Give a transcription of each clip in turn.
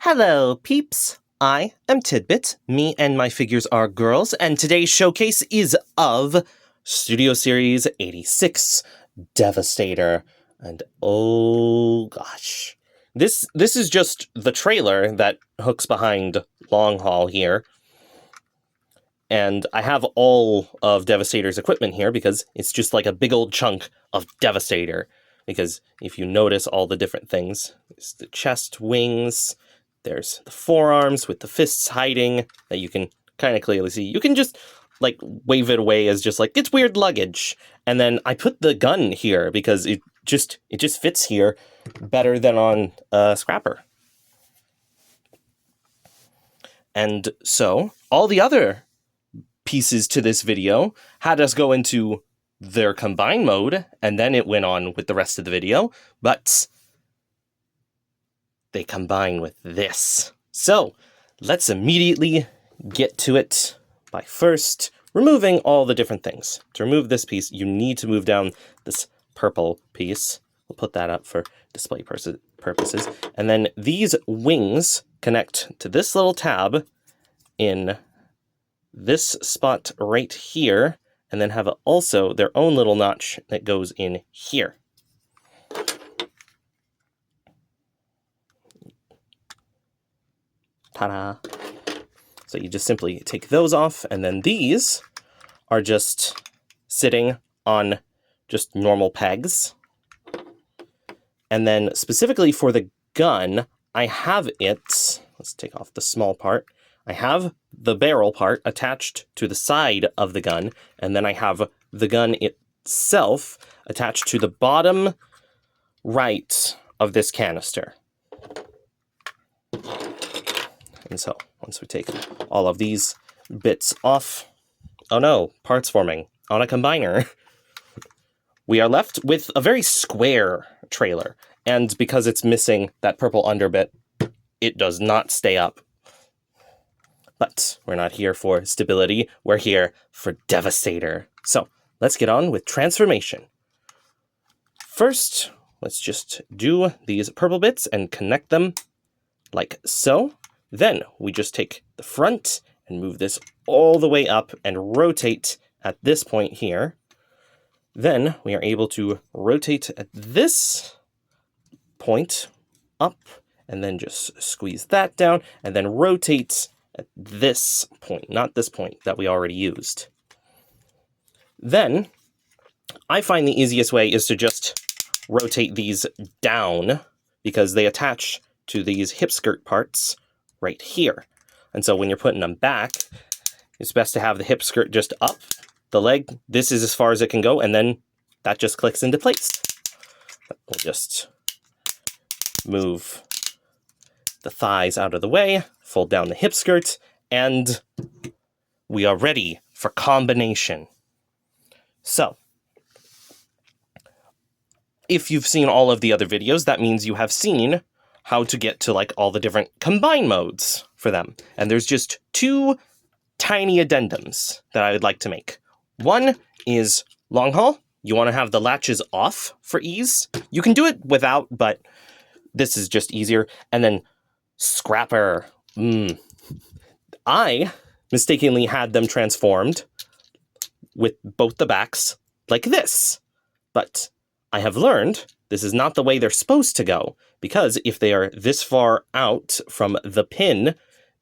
Hello, peeps! I am Tidbit. Me and my figures are girls, and today's showcase is of Studio Series 86, Devastator. And oh gosh. This is just the trailer that hooks behind Long Haul here. And I have all of Devastator's equipment here because it's just like a big old chunk of Devastator. Because if you notice all the different things, there's the chest, wings, there's the forearms with the fists hiding that you can kind of clearly see. You can just like wave it away as just like, it's weird luggage. And then I put the gun here because it just fits here better than on Scrapper. And so all the other pieces to this video had us go into their combine mode, and then it went on with the rest of the video, but they combine with this. So let's immediately get to it by first removing all the different things. To remove this piece, you need to move down this purple piece. We'll put that up for display purposes. And then these wings connect to this little tab in this spot right here, and then have also their own little notch that goes in here. Ta-da! So you just simply take those off, and then these are just sitting on just normal pegs. And then specifically for the gun, I have it, let's take off the small part, I have the barrel part attached to the side of the gun, and then I have the gun itself attached to the bottom right of this canister. And so, once we take all of these bits off, oh no, parts forming on a combiner, we are left with a very square trailer. And because it's missing that purple underbit, it does not stay up. But we're not here for stability, we're here for Devastator. So let's get on with transformation. First, let's just do these purple bits and connect them like so. Then we just take the front and move this all the way up and rotate at this point here. Then we are able to rotate at this point up and then just squeeze that down and then rotate at this point, not this point that we already used. Then I find the easiest way is to just rotate these down because they attach to these hip skirt parts right here. And so when you're putting them back, it's best to have the hip skirt just up, the leg, this is as far as it can go, and then that just clicks into place. We'll just move the thighs out of the way, fold down the hip skirt, and we are ready for combination. So, if you've seen all of the other videos, that means you have seen how to get to like all the different combine modes for them. And there's just two tiny addendums that I would like to make. One is long haul. You want to have the latches off for ease. You can do it without, but this is just easier. And then Scrapper. I mistakenly had them transformed with both the backs like this. But I have learned this is not the way they're supposed to go, because if they are this far out from the pin,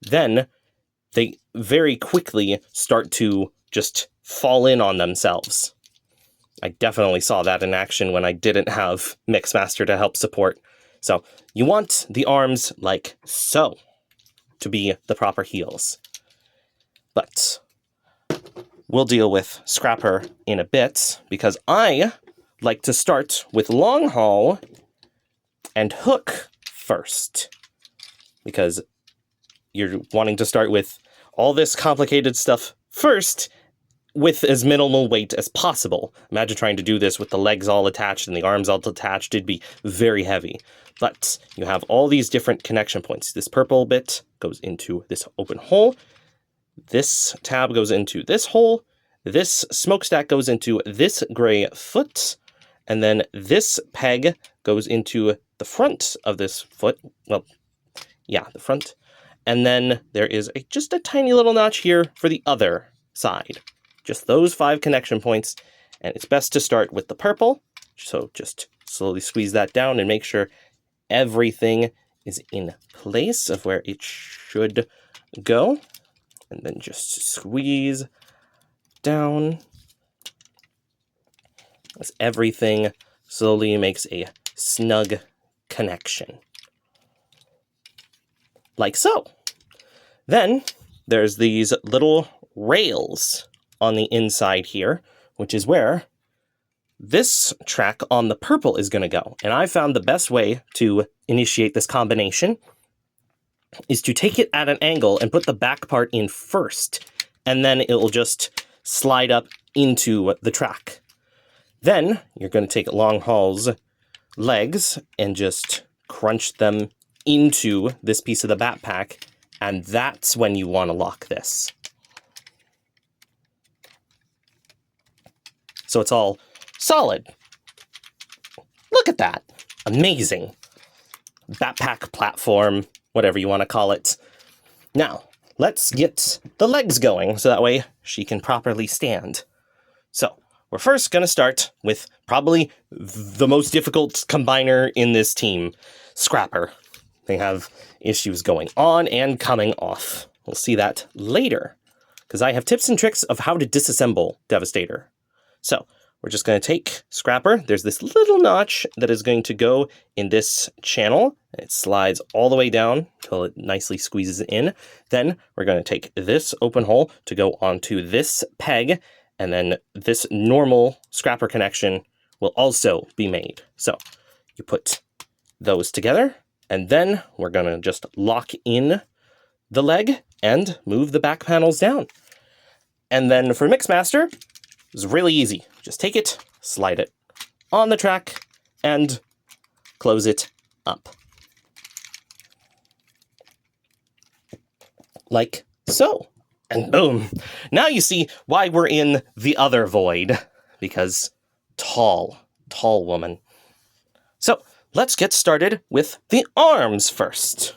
then they very quickly start to just fall in on themselves. I definitely saw that in action when I didn't have Mixmaster to help support. So you want the arms like so to be the proper heels. But we'll deal with Scrapper in a bit because I like to start with long haul and hook first. Because you're wanting to start with all this complicated stuff first with as minimal weight as possible. Imagine trying to do this with the legs all attached and the arms all attached. It'd be very heavy. But you have all these different connection points. This purple bit goes into this open hole. This tab goes into this hole. This smokestack goes into this gray foot. And then this peg goes into the front of this foot. Well, Yeah, the front. And then there is just a tiny little notch here for the other side. Just those 5 connection points. And it's best to start with the purple. So just slowly squeeze that down and make sure everything is in place of where it should go. And then just squeeze down as everything slowly makes a snug connection. Like so. Then there's these little rails on the inside here, which is where this track on the purple is going to go. And I found the best way to initiate this combination is to take it at an angle and put the back part in first, and then it will just slide up into the track. Then you're going to take Long Haul's legs and just crunch them into this piece of the backpack, and that's when you want to lock this. So it's all solid. Look at that. Amazing. Backpack platform, whatever you want to call it. Now, let's get the legs going so that way she can properly stand. So, we're first going to start with probably the most difficult combiner in this team, Scrapper. They have issues going on and coming off. We'll see that later, because I have tips and tricks of how to disassemble Devastator. So, we're just going to take Scrapper. There's this little notch that is going to go in this channel. It slides all the way down until it nicely squeezes in. Then we're going to take this open hole to go onto this peg, and then this normal Scrapper connection will also be made. So you put those together, and then we're going to just lock in the leg and move the back panels down. And then for Mixmaster, it's really easy. Just take it, slide it on the track, and close it up. Like so. And boom. Now you see why we're in the other void. Because tall woman. So, let's get started with the arms first.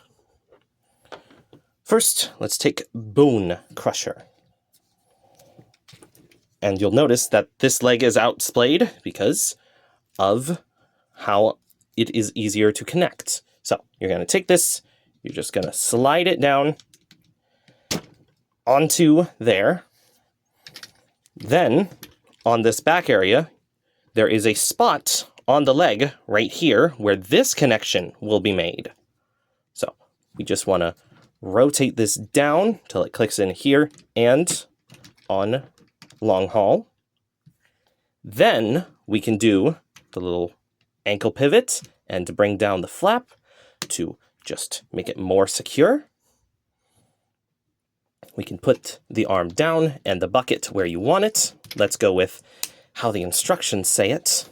First, let's take Bonecrusher. And you'll notice that this leg is outsplayed because of how it is easier to connect. So you're going to take this, you're just going to slide it down onto there. Then on this back area, there is a spot on the leg right here where this connection will be made. So we just want to rotate this down till it clicks in here and on Long Haul. Then we can do the little ankle pivot and to bring down the flap to just make it more secure. We can put the arm down and the bucket where you want it. Let's go with how the instructions say it.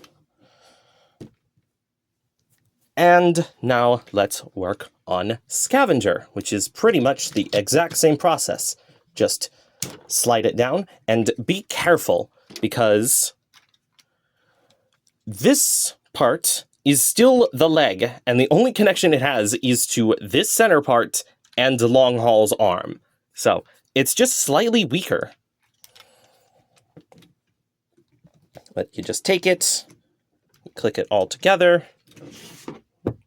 And now let's work on Scavenger, which is pretty much the exact same process. Just slide it down and be careful because this part is still the leg and the only connection it has is to this center part and Long Haul's arm. So it's just slightly weaker. But you just take it, click it all together.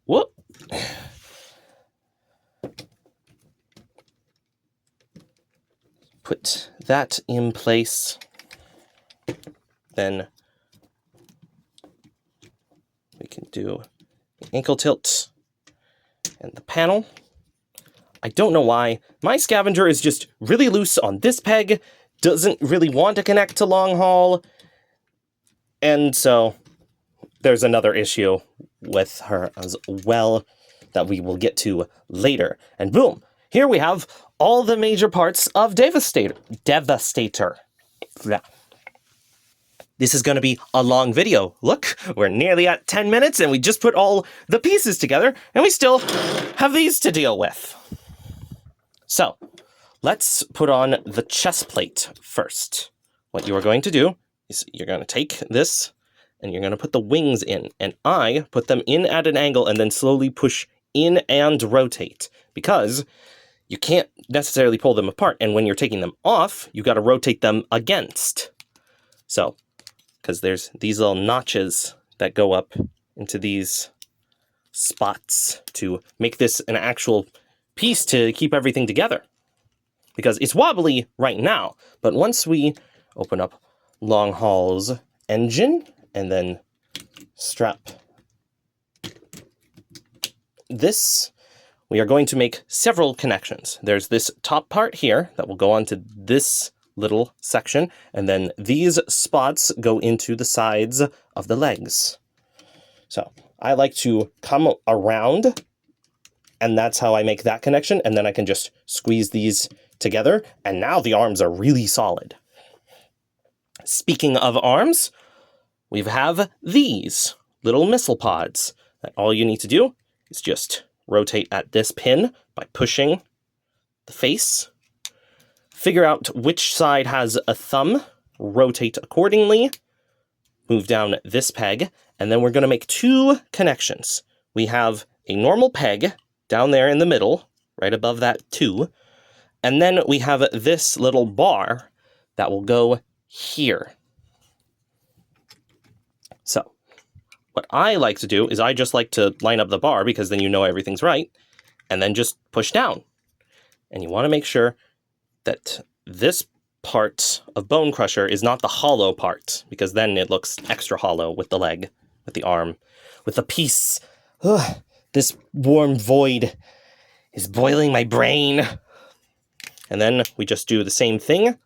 Whoop. Put that in place. Then we can do the ankle tilt and the panel. I don't know why. My Scavenger is just really loose on this peg, doesn't really want to connect to Long Haul, and so there's another issue with her as well that we will get to later. And boom, here we have all the major parts of Devastator. Yeah. This is going to be a long video. Look, we're nearly at 10 minutes and we just put all the pieces together and we still have these to deal with. So, let's put on the chest plate first. What you are going to do is you're going to take this and you're going to put the wings in. And I put them in at an angle and then slowly push in and rotate. because you can't necessarily pull them apart. And when you're taking them off, you got to rotate them against. So, because there's these little notches that go up into these spots to make this an actual piece to keep everything together. Because it's wobbly right now, but once we open up Long Haul's engine and then strap this, we are going to make several connections. There's this top part here that will go onto this little section, and then these spots go into the sides of the legs. So I like to come around, and that's how I make that connection, and then I can just squeeze these together, and now the arms are really solid. Speaking of arms, we have these little missile pods that all you need to do is just rotate at this pin by pushing the face, figure out which side has a thumb, rotate accordingly, move down this peg, and then we're going to make two connections. We have a normal peg down there in the middle, right above that 2, and then we have this little bar that will go here. So what I like to do is I just like to line up the bar, because then you know everything's right, and then just push down. And you want to make sure that this part of Bonecrusher is not the hollow part, because then it looks extra hollow with the leg, with the arm, with the piece. Ugh, this warm void is boiling my brain. And then we just do the same thing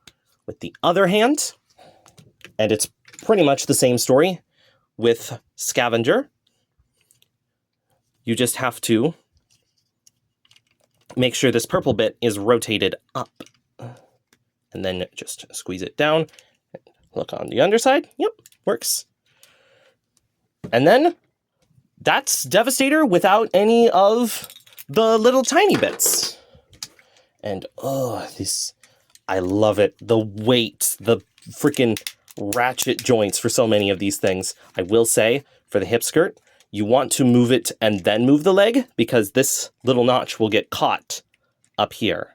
with the other hand, and it's pretty much the same story with Scavenger. You just have to make sure this purple bit is rotated up. And then just squeeze it down. Look on the underside. Yep, works. And then that's Devastator without any of the little tiny bits. And oh, I love it. The weight, the freaking ratchet joints for so many of these things. I will say, for the hip skirt, you want to move it and then move the leg, because this little notch will get caught up here.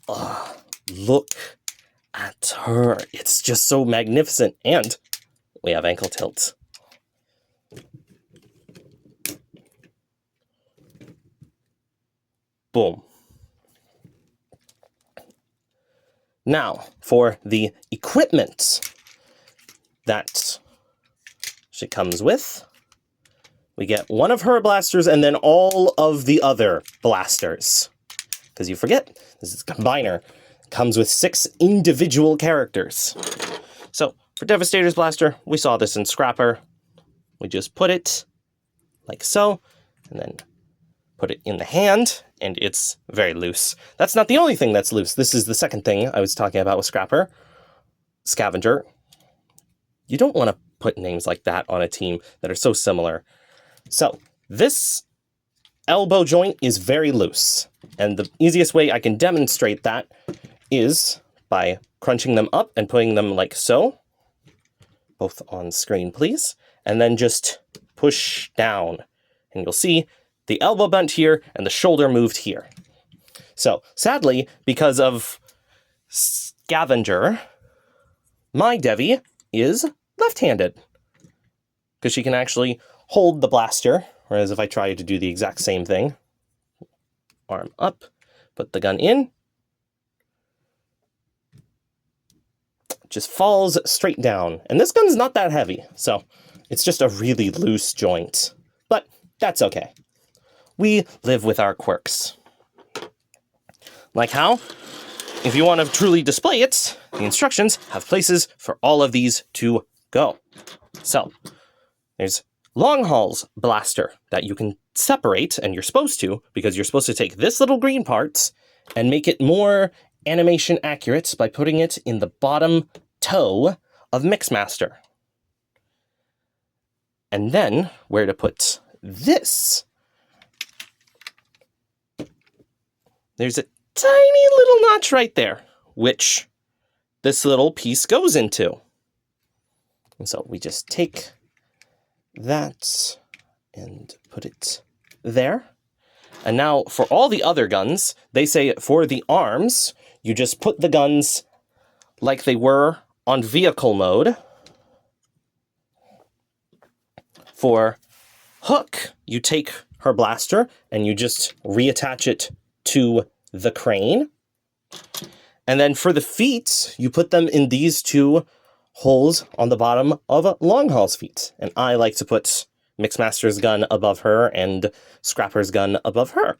Oh, look at her. It's just so magnificent. And we have ankle tilt. Boom. Now, for the equipment that she comes with, we get one of her blasters and then all of the other blasters. Because you forget, this is a combiner. It comes with 6 individual characters. So, for Devastator's blaster, we saw this in Scrapper. We just put it like so, and then put it in the hand, and it's very loose. That's not the only thing that's loose. This is the second thing I was talking about with Scrapper. Scavenger. You don't want to put names like that on a team that are so similar. So, this elbow joint is very loose, and the easiest way I can demonstrate that is by crunching them up and putting them like so. Both on screen, please. And then just push down, and you'll see the elbow bent here and the shoulder moved here. So, sadly, because of Scavenger, my Devi is left-handed, because she can actually hold the blaster, whereas if I try to do the exact same thing, arm up, put the gun in, just falls straight down. And this gun's not that heavy, so it's just a really loose joint. But that's okay. We live with our quirks. Like how, if you want to truly display it, the instructions have places for all of these to go. So, there's Long Haul's blaster that you can separate, and you're supposed to, because you're supposed to take this little green part and make it more animation accurate by putting it in the bottom toe of Mixmaster. And then, where to put this? There's a tiny little notch right there, which this little piece goes into. And so we just take that and put it there. And now for all the other guns, they say for the arms, you just put the guns like they were on vehicle mode. For Hook, you take her blaster and you just reattach it to the crane. And then for the feet, you put them in these two holes on the bottom of Longhaul's feet. And I like to put Mixmaster's gun above her and Scrapper's gun above her.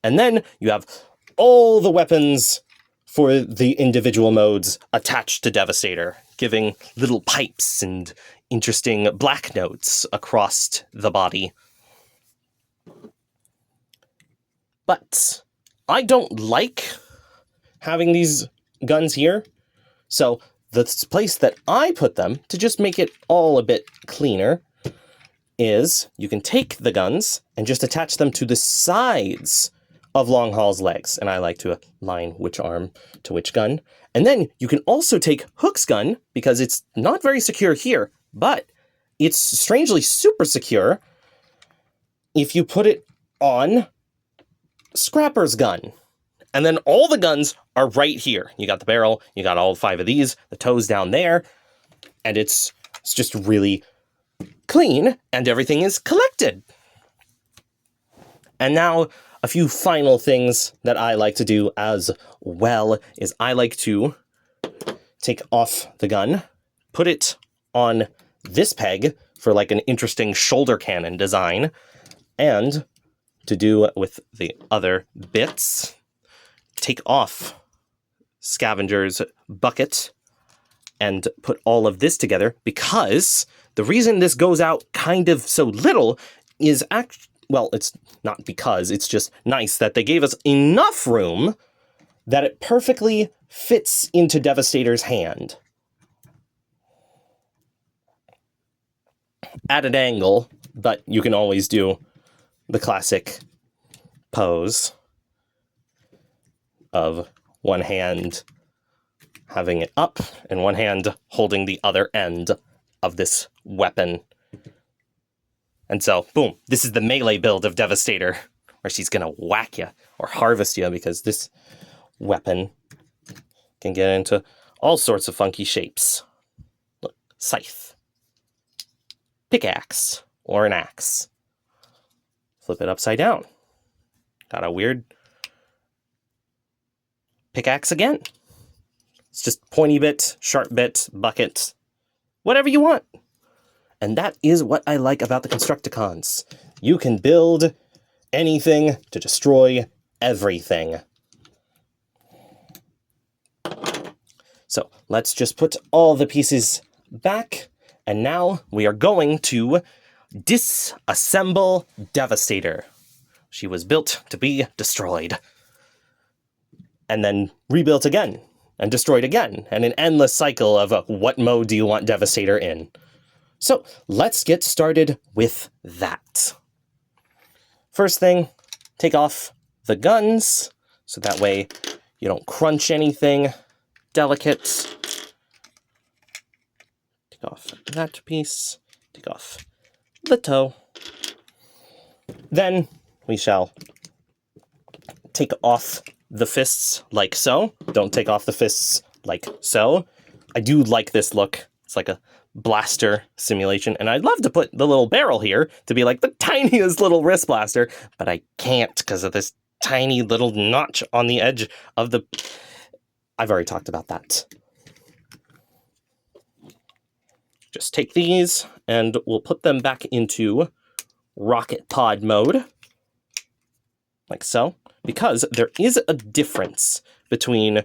And then you have all the weapons for the individual modes attached to Devastator, giving little pipes and interesting black notes across the body. But I don't like having these guns here, so the place that I put them, to just make it all a bit cleaner, is you can take the guns and just attach them to the sides of Longhaul's legs. And I like to align which arm to which gun. And then you can also take Hook's gun, because it's not very secure here, but it's strangely super secure if you put it on Scrapper's gun. And then all the guns are right here. You got the barrel, you got all 5 of these, the toes down there, and it's just really clean, and everything is collected. And now, a few final things that I like to do as well is I like to take off the gun, put it on this peg for like an interesting shoulder cannon design, and to do with the other bits, take off Scavenger's bucket and put all of this together, because the reason this goes out kind of so little is well, it's not because, it's just nice that they gave us enough room that it perfectly fits into Devastator's hand. At an angle, but you can always do the classic pose of one hand having it up and one hand holding the other end of this weapon. And so, boom, this is the melee build of Devastator, where she's gonna whack you or harvest you, because this weapon can get into all sorts of funky shapes. Look, scythe, pickaxe, or an axe. Flip it upside down. Got a weird pickaxe again. It's just pointy bit, sharp bit, bucket, whatever you want. And that is what I like about the Constructicons. You can build anything to destroy everything. So let's just put all the pieces back. And now we are going to disassemble Devastator. She was built to be destroyed. And then rebuilt again. And destroyed again. And an endless cycle of what mode do you want Devastator in? So let's get started with that. First thing, take off the guns, so that way you don't crunch anything delicate. Take off that piece, take off the toe. Then we shall take off the fists like so. Don't take off the fists like so. I do like this look. It's like a blaster simulation, and I'd love to put the little barrel here to be like the tiniest little wrist blaster, but I can't because of this tiny little notch on the edge of the... I've already talked about that. Just take these and we'll put them back into rocket pod mode, like so, because there is a difference between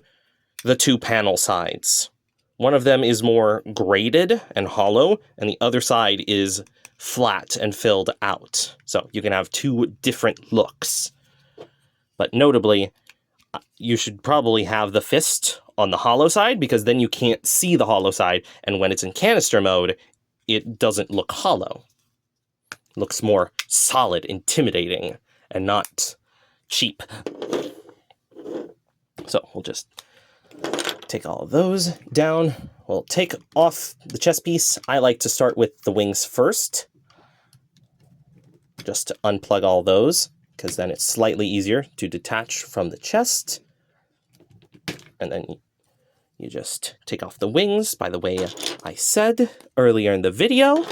the two panel sides. One of them is more graded and hollow, and the other side is flat and filled out. So you can have two different looks. But notably, you should probably have the fist on the hollow side, because then you can't see the hollow side, and when it's in canister mode, it doesn't look hollow. It looks more solid, intimidating, and not cheap. So we'll just take all of those down. We'll take off the chest piece. I like to start with the wings first, just to unplug all those. because then it's slightly easier to detach from the chest. And then you just take off the wings by the way I said earlier in the video.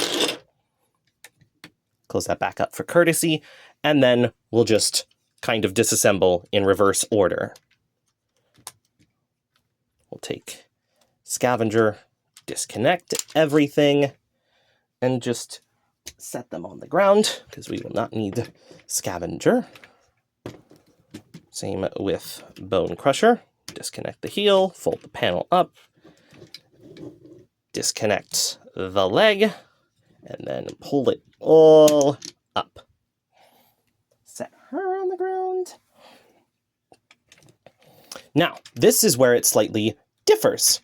Close that back up for courtesy. And then we'll just kind of disassemble in reverse order. We'll take Scavenger, disconnect everything, and just set them on the ground, because we will not need Scavenger. Same with Bonecrusher. Disconnect the heel, fold the panel up, disconnect the leg, and then pull it all up. Set her on the ground. Now, this is where it slightly differs,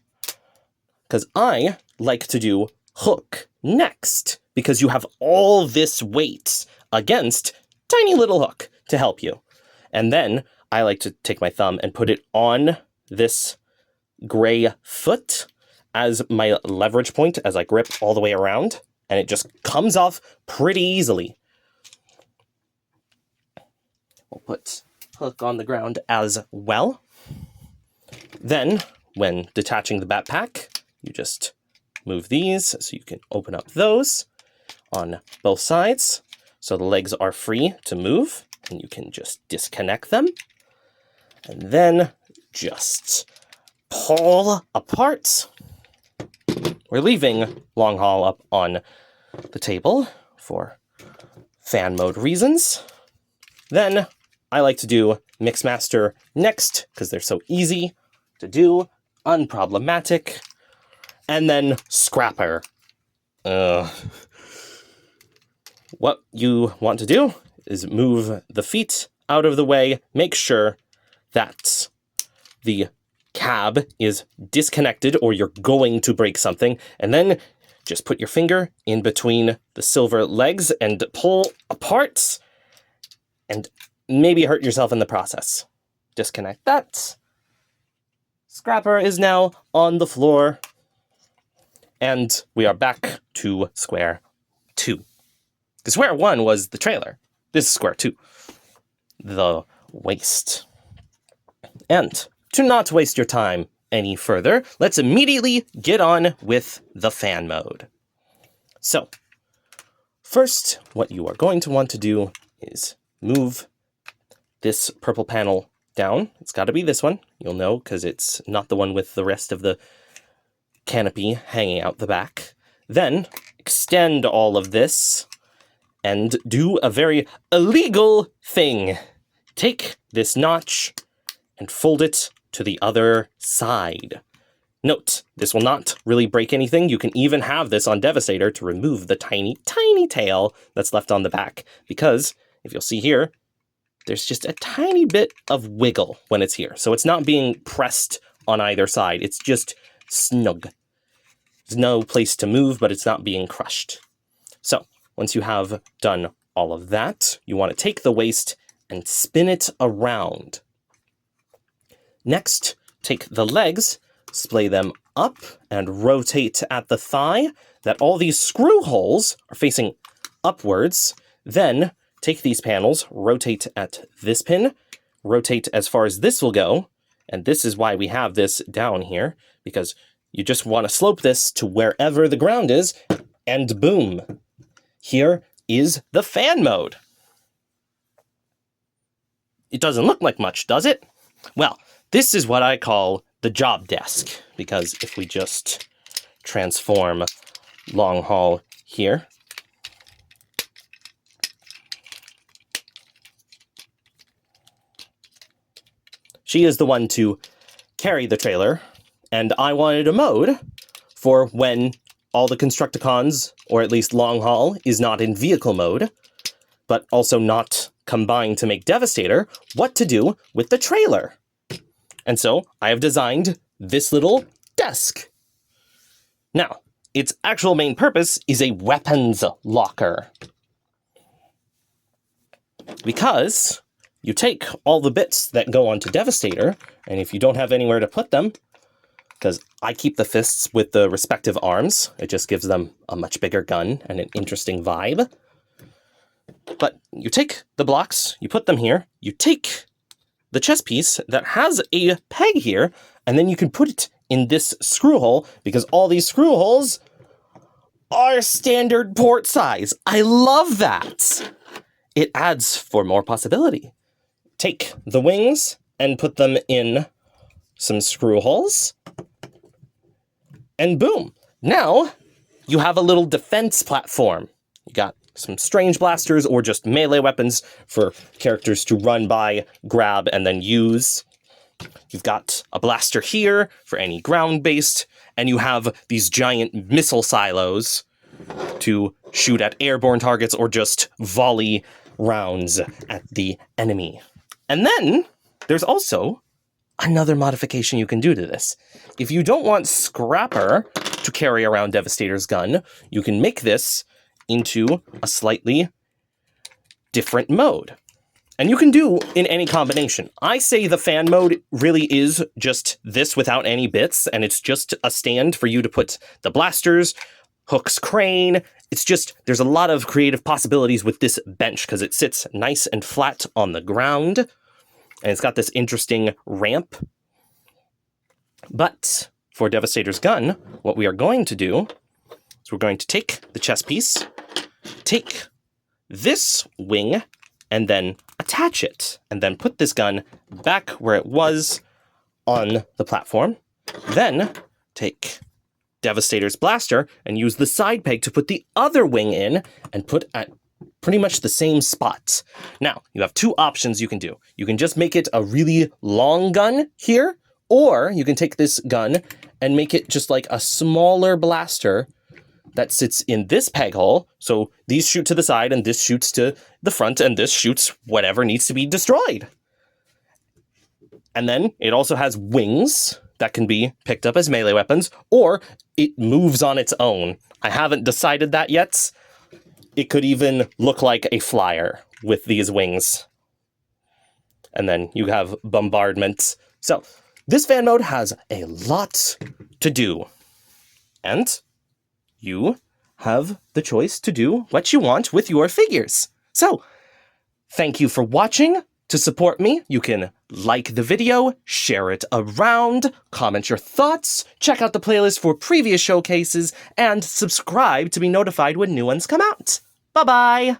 because I like to do hook next, because you have all this weight against tiny little hook to help you. And then I like to take my thumb and put it on this gray foot as my leverage point as I grip all the way around, and it just comes off pretty easily. We'll put hook on the ground as well. Then, when detaching the backpack, you just move these so you can open up those on both sides, so the legs are free to move, and you can just disconnect them. And then just pull apart. We're leaving long haul up on the table for fan mode reasons. Then I like to do Mixmaster next, because they're so easy to do, unproblematic, and then Scrapper. What you want to do is move the feet out of the way, make sure that the cab is disconnected or you're going to break something, and then just put your finger in between the silver legs and pull apart, and maybe hurt yourself in the process. Disconnect that. Scrapper is now on the floor, and we are back to square two. Square one was the trailer. This is square two. The waist. And to not waste your time any further, let's immediately get on with the fan mode. So, first, what you are going to want to do is move this purple panel down. It's got to be this one. You'll know because it's not the one with the rest of the canopy hanging out the back. Then, extend all of this and do a very illegal thing. Take this notch and fold it to the other side. Note, this will not really break anything. You can even have this on Devastator to remove the tiny, tiny tail that's left on the back. Because, if you'll see here, there's just a tiny bit of wiggle when it's here. So it's not being pressed on either side. It's just snug. There's no place to move, but it's not being crushed. So, once you have done all of that, you want to take the waist and spin it around. Next, take the legs, splay them up, and rotate at the thigh, that all these screw holes are facing upwards. Then, take these panels, rotate at this pin, rotate as far as this will go, and this is why we have this down here, because you just want to slope this to wherever the ground is, and boom! Here is the fan mode. It doesn't look like much, does it? Well, this is what I call the job desk, because if we just transform long haul here, she is the one to carry the trailer, and I wanted a mode for when all the Constructicons, or at least long haul, is not in vehicle mode, but also not combined to make Devastator, what to do with the trailer. And so I have designed this little desk. Now, its actual main purpose is a weapons locker. Because you take all the bits that go onto Devastator, and if you don't have anywhere to put them, because I keep the fists with the respective arms, it just gives them a much bigger gun and an interesting vibe. But you take the blocks, you put them here, you take the chess piece that has a peg here, and then you can put it in this screw hole, because all these screw holes are standard port size. I love that. It adds for more possibility. Take the wings and put them in some screw holes, and boom. Now you have a little defense platform. You got some strange blasters or just melee weapons for characters to run by, grab, and then use. You've got a blaster here for any ground-based, and you have these giant missile silos to shoot at airborne targets or just volley rounds at the enemy. And then there's also another modification you can do to this. If you don't want Scrapper to carry around Devastator's gun, you can make this into a slightly different mode. And you can do in any combination. I say the fan mode really is just this without any bits, and it's just a stand for you to put the blasters, Hook's crane. It's just, there's a lot of creative possibilities with this bench because it sits nice and flat on the ground, and it's got this interesting ramp. But for Devastator's gun, what we are going to do is we're going to take the chess piece, take this wing, and then attach it, and then put this gun back where it was on the platform. Then take Devastator's blaster and use the side peg to put the other wing in and put at pretty much the same spot. Now, you have two options you can do. You can just make it a really long gun here, or you can take this gun and make it just like a smaller blaster that sits in this peg hole. So these shoot to the side and this shoots to the front and this shoots whatever needs to be destroyed. And then it also has wings that can be picked up as melee weapons, or it moves on its own. I haven't decided that yet. It could even look like a flyer with these wings. And then you have bombardment. So this fan mode has a lot to do. And you have the choice to do what you want with your figures. So, thank you for watching. To support me, you can like the video, share it around, comment your thoughts, check out the playlist for previous showcases, and subscribe to be notified when new ones come out. Bye-bye!